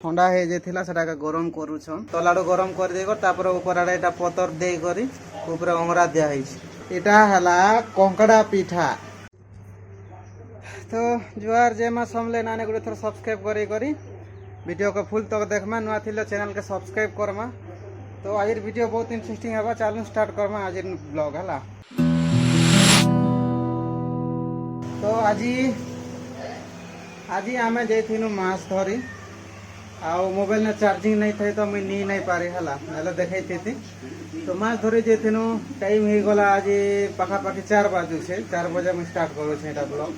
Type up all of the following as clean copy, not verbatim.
ठंडा हो जाता सेटा गरम करुछन तलाड़ू गरम कर देकर तापर ऊपर आड़े एटा पतर दे करी ऊपर अंगरा दिया एटा हला कंकड़ा पिठा। तो जुआर जय मां समले नाने गुटे थर सब्सक्राइब करी वीडियो को फुल तक देखमा नुआ थिले चैनल के सब्सक्राइब करमा। तो आज वीडियो बहुत इंटरेस्टिंग है चलो स्टार्ट करमा आज ब्लॉग है। तो आज आम जाइनु माछ धरी आउ मोबाइल में चार्जिंग नहीं थे तो मुझे नहीं नहीं पारी है देखई थी। तो माछ धरी जाइनु टाइम हो गला आज पाखापाखि 4 बजे 4 बजे मुझे स्टार्ट करूँ ब्लॉग।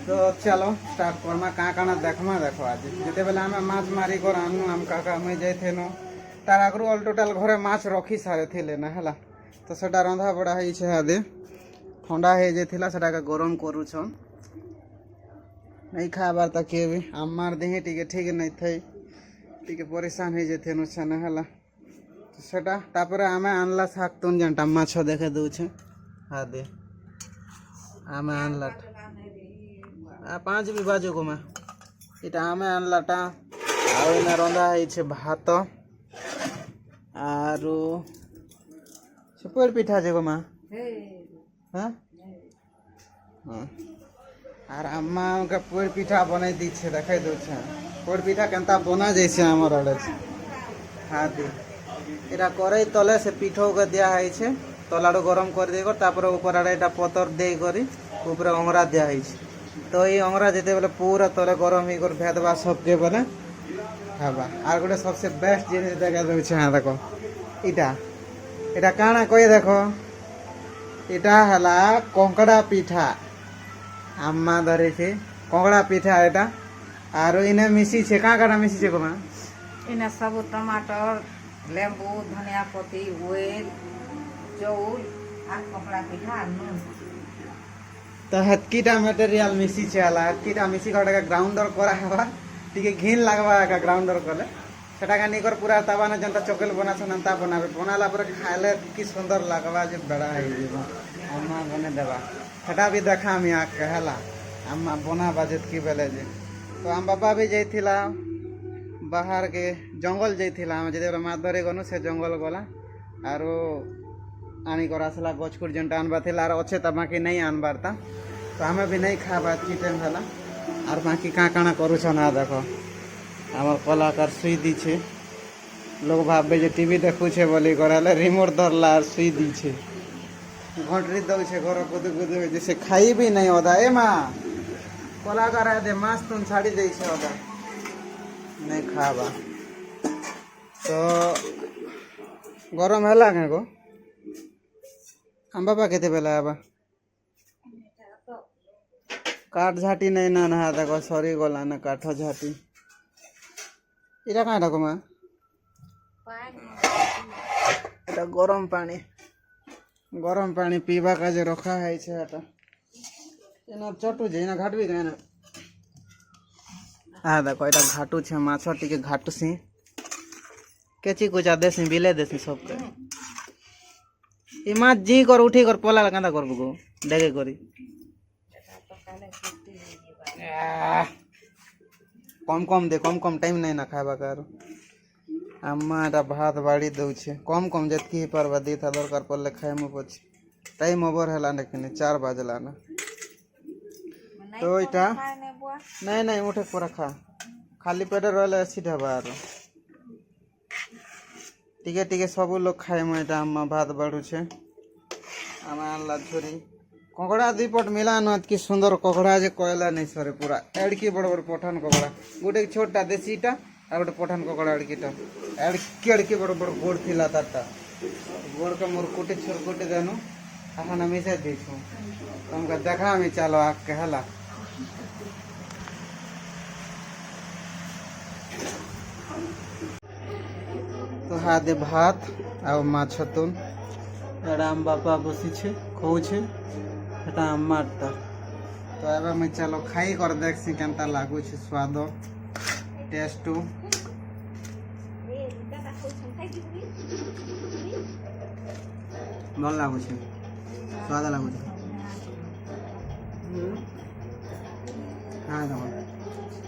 तो चलो स्टार्ट करमा काଣା देखमा देखो आज जिते बेले आम माछ मारिक आनु आम काका मुझे जाइनु तार आगु ऑल टोटाल घरे माछ रखी सारे थे ना है। तो सेटा रंधा बड़ा है ठंडा हो जाता गरम करुछन नहीं खाबार तो किए भी आमार देह टी ठीक नहीं थे टी परेशान हो जाते है। तो सेटा तापर आम आनला शाक तुन जानटा माछ देखे दूचे हाँ दे आम आनला 5 भी बाजू को माँ इटा आम आनलाटा आना रंधा है भात आरु पेड़ पिठा जे गो माँ हाँ हाँ आर अम्मा के पोड़ पिठा बना दी देखे दे पोड़ पिठा केनता बना जैसे आमर आड़े हाँ दी इटा कड़ई तले से पिठो के दिया है तलाड़ू गरम कर दे तापर ऊपर आड़े एटा पतर दे करी ऊपर अंगरा दिया है। तो ये अंगरा जिते बेले पूरा तले गरम हो भेदबा सबके बेले खाबा। आर गोटे सबसे बेस्ट जिनिस देखा दूचे हाँ देखो इटा इटा काଣା कही देखो इटा हला कंकड़ा पिठा आम्मा धरी थी कंकड़ा पिठा एटा आरो इने मिसी छे काଣା मिसी छे कोमा इने सब टमाटर लेंबू धनिया पत्ती ओइल चौल आ कंकड़ा पिठा नून तो हतकीटा मटेरियल मिसी छे हला हतकीटा मिसी का ग्राउंडर करा हवा टिके घिन लागवा का ग्राउंडर कले सेटा का निकर पूरा तवा न जनता चोकेल बनाछन अंता बनाबे बनाला पर खाइले की सुंदर लागवा जे बड़ा है जीवा अम्मा बने देबा सेटा भी देखा मी आके हला अम्मा बना बाजत की बेले जे। तो आम बाबा भी जाइथिला बाहर के जंगल जाइथिला हम जेते माछ धरे गनु से जंगल गला आरो आनी कर आसला गछकुर जनटा आनबा थिला आर अच्छे त बाकी नहीं आनबार ता तो हमें भी नहीं खाबा चिटेन हला आर बाकी काଣା करूछ ना देखो आमर कलाकार सुई दी छे लोग भावे जे टीवी देखु छे बोली करले रिमोट धरला आर सुई दी छे घंटरी दौ छे घर कुद कुद जैसे खाई भी नहीं होता ए माँ कलाकार है दे माछ तुम छाड़ी दे छे होता नहीं खाबा। तो गरम है के गो हम बाबा केते बेला आबा काठ झाटी नहीं ना ना देखो सरी गला ना काठ झाटी इटा कहाँ रखो माँ इटा गरम पानी पीवा का जो रखा है चटू जे घाट भी गए ना हाँ देखो इटा घाटू छे माछ टिके घाटू सी केची कुचा देसी बिले देसी सबके ये माछ जी कर उठी कर पोला कांदा कर बगो देखे करी कम कम टाइम नहीं ना खाबा कार अम्मा एटा भात बाड़ी दौचे कम कम जतकी ही पारबा दी था दरकार पड़ले खाए में पछ टाइम ओवर है लेकिन 4 बजला ना। तो इटा नहीं उठे पूरा खा खाली पेटे रहले एसिड हवा आरो टिके सब लोग खाए में इटा अम्मा भात बाड़ू छे आमा आनला छोरी कंकड़ा 2 पट मिला न कि सुंदर ककड़ा जे कहला नहीं सरे पूरा एड़की बड़ बड़ पठान ककड़ा गोटे छोटा देसीटा और गोटे पठान ककड़ा एड़कीटा एड़की बड़ बड़ गोड़ थिला तारटा गोड़ के मोर कुटी छोर कुटी देनु आहाना मिसे देछु तुमका देखा मी चलो आके हला। तो हादे भात आ माछ तुन एड़ा आम बापा बसी छे खौ छे एटा अम्माटा। तो एबे मैं चलो खाई कर देखसी केनता लागू छे स्वाद टेस्ट भल लागू छे स्वाद लागू छे हाँ देखो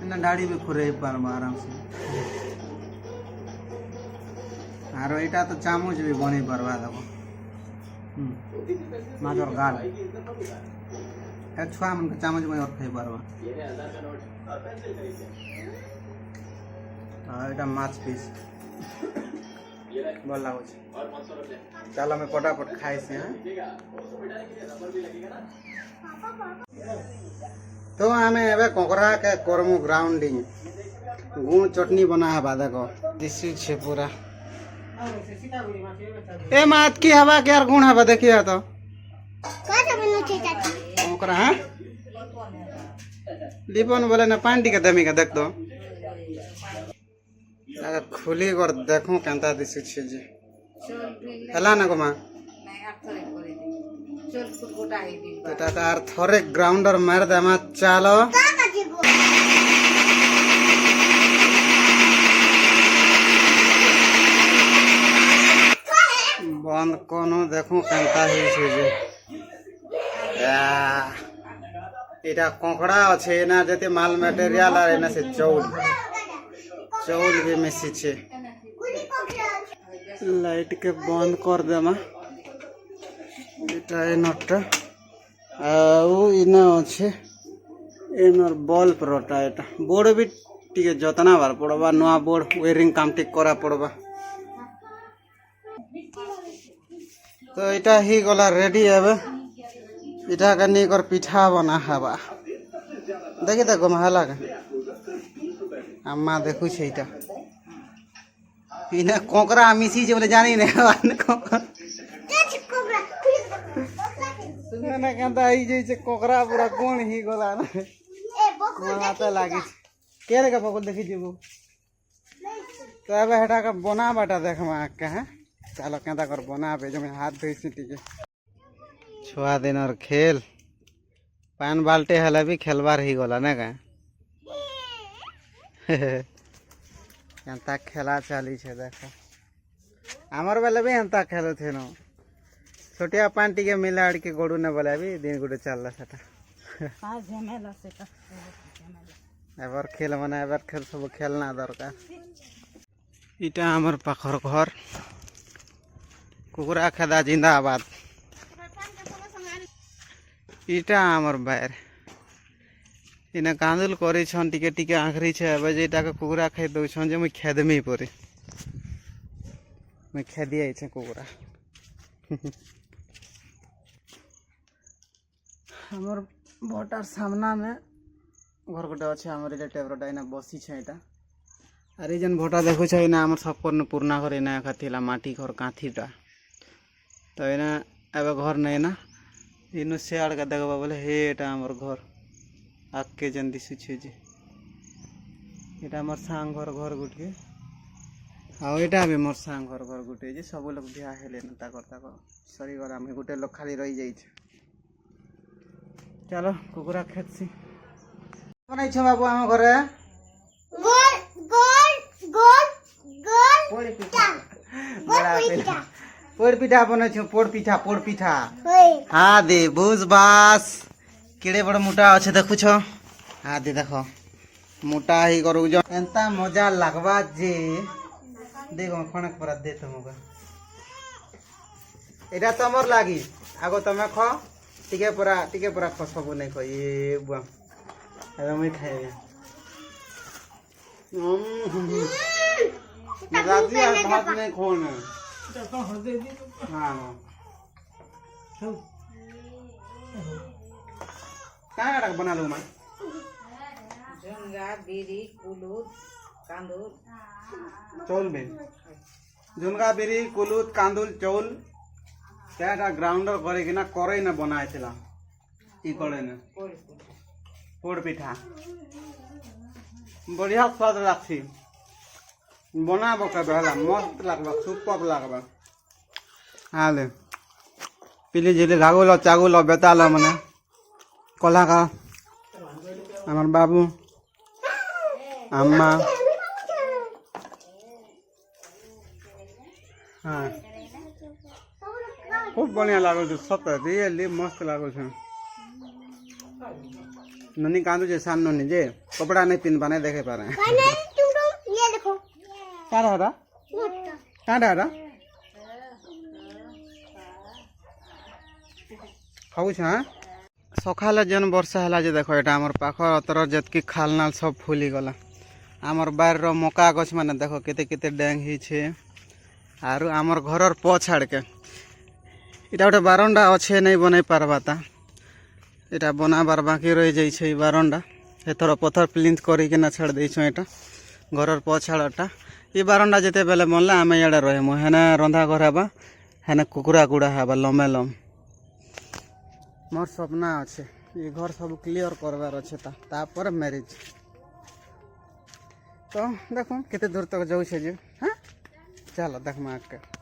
ना दाढ़ी भी खुरे पारबा आराम से आरो एटा तो चामच भी बने पारबा देखो माछर गाल एक छुआ मन के चामच में और खाई पारबा एटा माछ पीस भल लागो चलो मैं फटाफट खाई से तो आम एवं कोकरा के करमु ग्राउंडिंग गुण चटनी बना है देखो दिसी छे पूरा ए मात की हवा के यार गुण हवा देखिए तो कोकरा हां लिपन बोले ना पानी के दमी के देख दो अगर खुली कर देखो केनता दिसी छे जी हला ना को मां এটা তার থরে গ্রাউন্ডার মার দেমা চালো বন্ধ কোনো দেখো কেনতা হইছে যে এটা কোকড়া আছে না যেতে মাল ম্যাটেরিয়াল আর এনা সে চৌল চৌল भी মিশিছে লাইট के बंद कर देमा এটা এই নটটা ଆଉ ଇନ ଅଛି ଏନର ବଲ୍ବ ରଟା ଏଟା ବୋର୍ଡ ବି ଟିକେ ଯତ୍ନାବାର ପଡ଼ବା ନୂଆ ବୋର୍ଡ ୱେରିଂ କାମ ଟିକେ କରା ପଡ଼ବା ତ ଏଟା ହେଇଗଲା ରେଡି ଏବେ ଏଟା କା ନେଇକର ପିଠା ବନା ହେବା ଦେଖି ଦେଖ ହେଲା କା ଆମ୍ମା ଦେଖୁଛି ଏଇଟା ଇନା କଙ୍କରା ମିଶିଛି ବୋଲେ ଜାଣି ନାହିଁ ना कहता आई जैसे कोकरा पूरा कोण ही गला ना आता लागी केरे का पकड़ देखी जीबू तो अब हेटा का बना बाटा देखमा के हैं चलो कहता कर बना पे जो मैं हाथ धोई सीटी के छुआ दिन और खेल पान बाल्टे हला भी खेलबार ही गला ना का कहता खेला चाली छे देखो हमर बेले भी हंता खेलो थे न छोटिया पान टिके मिला के गोड़ू ने बोला भी दिन गुडे चलला सेटा हां झमेला सेटा एबर खेल मना एबर खेल सब खेलना दरकार इटा हमर पाखर घर कुकुरा खेदा जिंदाबाद इटा हमर बाहर इने कांदुल करी छन टिके टिके आखरी छे एबे जेटा के कुकुरा खाइ दउ छन जे मैं खेदमी परे मैं खेदिए छे कुकुरा हमर भोटार सामना में घर गोटे अच्छे आम रिलेटिव रोटा इना बसी छे एटा अरे जन भोटा देखु छे इना हमर सब पर पुराना घर इना का थिला माटी घर काथीटा तो इना एबे घर नै ना इनु से आड़ का देखबा बोले हे एटा हमर घर आके जन दिसु छे जे एटा हमर सांग घर घर गुटके आ एटा भी मोर सांग घर घर गुटे जे सब लोग बियाह हेले न ता करता को सरी गला में गुटे लोग खाली रही जाई छे चलो कुकुरा खेतसी बनाई छ बाबू हम घरे गोल गोल गोल गोल पोड़ पिठा पोड़ पिठा बने छ पोड़ पिठा हां दे बुझ बास केड़े बड़ मोटा আছে देखु छ हां दे देखो मोटा ही करू जो एंता मजा लागबा जे देखो फणक पर दे तुमका एटा तमर लागी आगो तमे ख टिके पूरा खसबो नहीं खो ये बुआ अब मैं खाए राती यार भात नहीं खोने हां क्या बना लूं मैं झुनगा बीरी कुलूत कांदूल चौल में झुनगा बीरी कुलूत कांदूल चौल क्या ग्राउंडर करे कि ना करे ना बनाए थिला ई करे ना पोड़ पिठा बढ़िया स्वाद लागछि बनाबो के बेला मस्त लागबा सुपर लागबा हाले पिली जिले लागोल चागोल बेताल मने कला का আমার बाबू अम्मा हाँ खूब बढ़िया लागल सत रियली मस्त लागल ननी कांदू जे सान ननी जे कपड़ा नहीं पिनबा नहीं देखे पारे ये देखो क्या रहा क्या रहा खाऊछ हाँ सकाल जेन वर्षा है जे देख यहाँ आम पाख अतर जितकी खाल नाल सब फुली गला आमर बाहर मका गछ मैंने देख केते केते डेंग ही आरु आमर घर पछाड़ के इटा गोटे बारंडा अच्छे नहीं बन पार्बाता इटा बनाबार बाकी रही जाइए बारंडा एथर पथर प्लिंथ करना छाड़ देछो एटा घर पछाड़टा ये बारंडा जिते बेले बनला आम इे रहमु हेने रंधा घर हेबा हेने कुकुरा गुड़ा हेबा लमे लम मोर सपना अच्छे ये घर सब क्लियर करवार अच्छे तापर मैरिज तो देखो केते दूर तक जाऊे जे हाँ चलो देख आगे